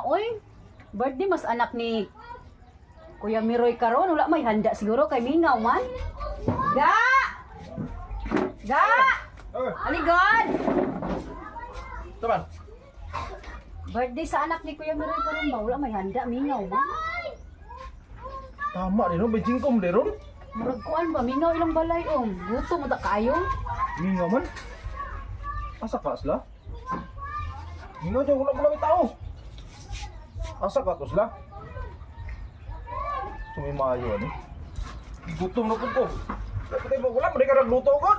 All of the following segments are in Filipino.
oy. Birthday mas anak ni Kuya Miroy karon, wala may handa siguro kay Mingaw man. Ga! Ga! Aligod! Taman. Birthday sa anak ni Kuya Miroy karon ba? Wala may handa, Mingaw man. Tama din, no? May jingkom din, ron. Murag kuan ba? Mingaw ilang balay, Gutom mo ta kayo? Mingaw man. Asa ka sila? Mingaw dyan, wala may tao. Asa ka to sila? Sumimayo, ano? Gutom na po ko. Dapat mo, wala, mereka nagluto ko.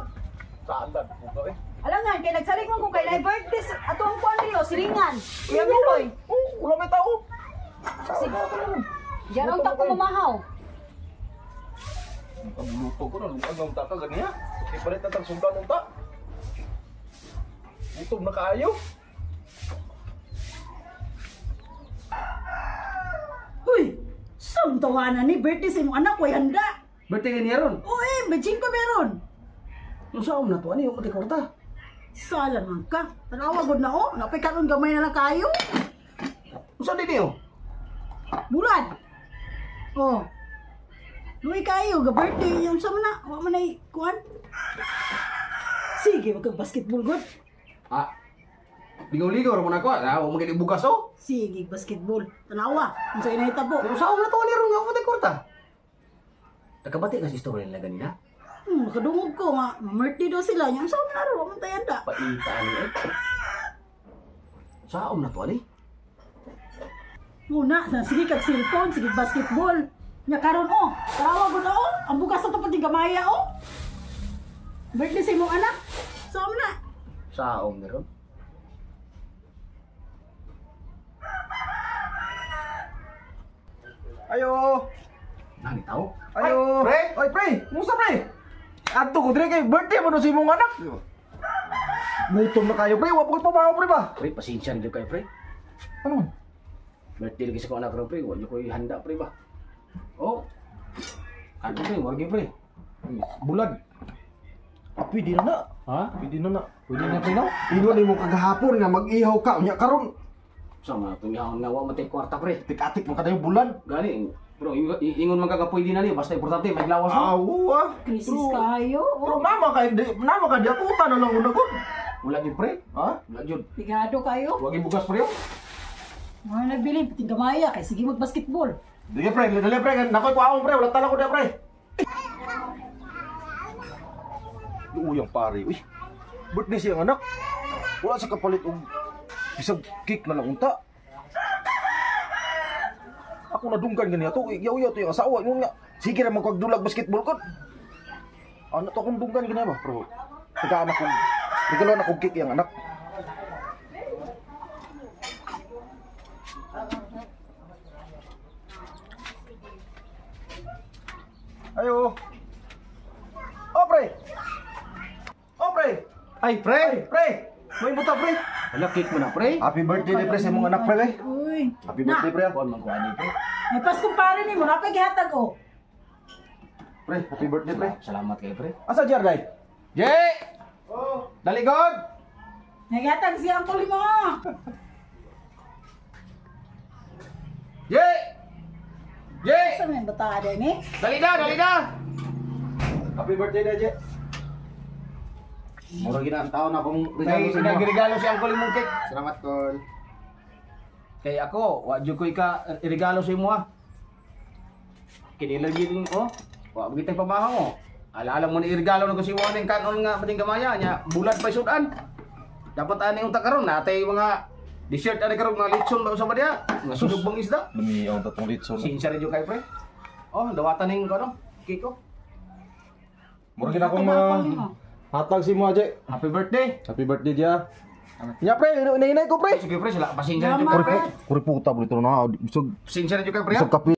Saan ba? Puto eh. Alam nga, kay nagsalig mo kung kay na birthday ato ang kuan dito, silingan. Kuya Miroy. Oh, wala may tao. Sige. Diyan ang tako mamahaw. Nagluto ko na, lumag ng taka ganiya. Di pa rin tatang sundan ng ta. Gutom na kaayo. Uy, saan tawanan ni birthday sa imong anak way handa? Birthday niya ron. Uy, bajing ko meron. Yung saan na to, ano yung mati korta? Sala man ka. Tanawa gud na oh, napay karon gamay na lang kayo. Yung saan din niyo? Bulan. Oh. Luy kayo ga birthday yung sa mana, wa man ay kuan. Sige, magka basketball good. Ah, ligaw-ligaw rin mo na ko. Huwag magiging bukas oh. Sige, basketball. Tanawa, unsa inahita po. Pero saan na to, ano yung mati korta? Nagkabati ka si istorya nila ganina? Nakadungog ko nga, birthday daw sila. Yung sa na ro, man tayo handa. Paitaan eh. Saan na to, ano eh? Muna, sige kag cellphone, sige basketball. Nya karon oh, tarawa gud na oh. Ang bukas na to pati gamaya oh. Birthday sa imong anak. Saan na? Saan na ron? Ayo. Nani tao? Ayo. Pre? Oy, pre. Kumusta, pre? Adto ko dire kay birthday mo no si imong anak. Gutom na kayo, pre. Wa pa pabaw, pre ba? Pre, pasensya rin kayo, pre. Ano? Birthday lagi sa ko anak ron, pre. Huwag niyo ko handa, pre ba? Oh. Ano, pre? Huwag niyo, pre. Bulan. Pwede na na. Ha? Pwede na na. Pwede na, pre, no? Ingon nimo kagahapon nga mag-ihaw ka unya karon. Sama, tumihawon nga, huwag matay kwarta, pre. Tik-atik mo kada yung bulan. Gani, bro, ingon man ka pwede na niyo. Basta importante, may lawas mo. Awa. Krisis kayo. Pero nama ka di ako na lang una ko. Wala yun, pre. Ha? Wala yun. Pigado kayo. Huwag yung bugas, pre. Mga nagbili, pati gamaya, kay sige mag-basketball. Dili pre, dali pre, nakoy ko akong pre, wala tala ko dia pre. Uyang pare, uy. Birthday siyang anak. Wala sa kapalit og isang cake na lang unta. Ako nadunggan gani ato, yaw-yaw to yung asawa ingon nga. Sige ra magkagdulag basketball kon. Ano to akong dunggan gani ba, bro? Taga anak ko. Regalo na kog cake yang anak. Ayo. Oh, pre. Oh, pre. Ay, pre! Pre. May buta, pre. Wala, cake mo na, pre. Happy birthday ni pre sa imong anak, pre. Uy. Happy birthday, pre. Kuhan man kuhan ni, pre. May Paskong pare ni mo, napay gihatag ko. Pre, happy birthday, pre. Salamat kayo, pre. Asa jar, day? Jay! Oh. Dali, God! Naghatag siya ang kuli mo. Jay! Jay! Sa may batada ni? Dali na, dali na! Happy birthday, day, Je. Mura ginantaon akong Kay regalo sa inyo. nagregalo si Uncle imong cake. Salamat, Col. Kay ako, wadyo ko ka regalo sa imo ha. Kinilagi din ko. Wa bagitay pamahaw mo. Alaala mo ni regalo ng si Warning kanon nga mating gamaya nya bulan pa sudan. Dapat ani unta karon natay mga dessert ani karon mga lechon ba usab dia? Nga sunog bang isda? Demi ang tatong litson. Sinsya rin yung kay pre. Oh, dawatan ning ko no. Kiko. Mura gina akong hatag si mo, Je. Happy birthday. Happy birthday, Ja. Nya, pre, inay ko, pre. Sige pre, sila pasensya rin yung Salamat, kay pre. pre. Kuri puta, bulito na. Bisog, Pasensya rin yung kay pre. bisog kape.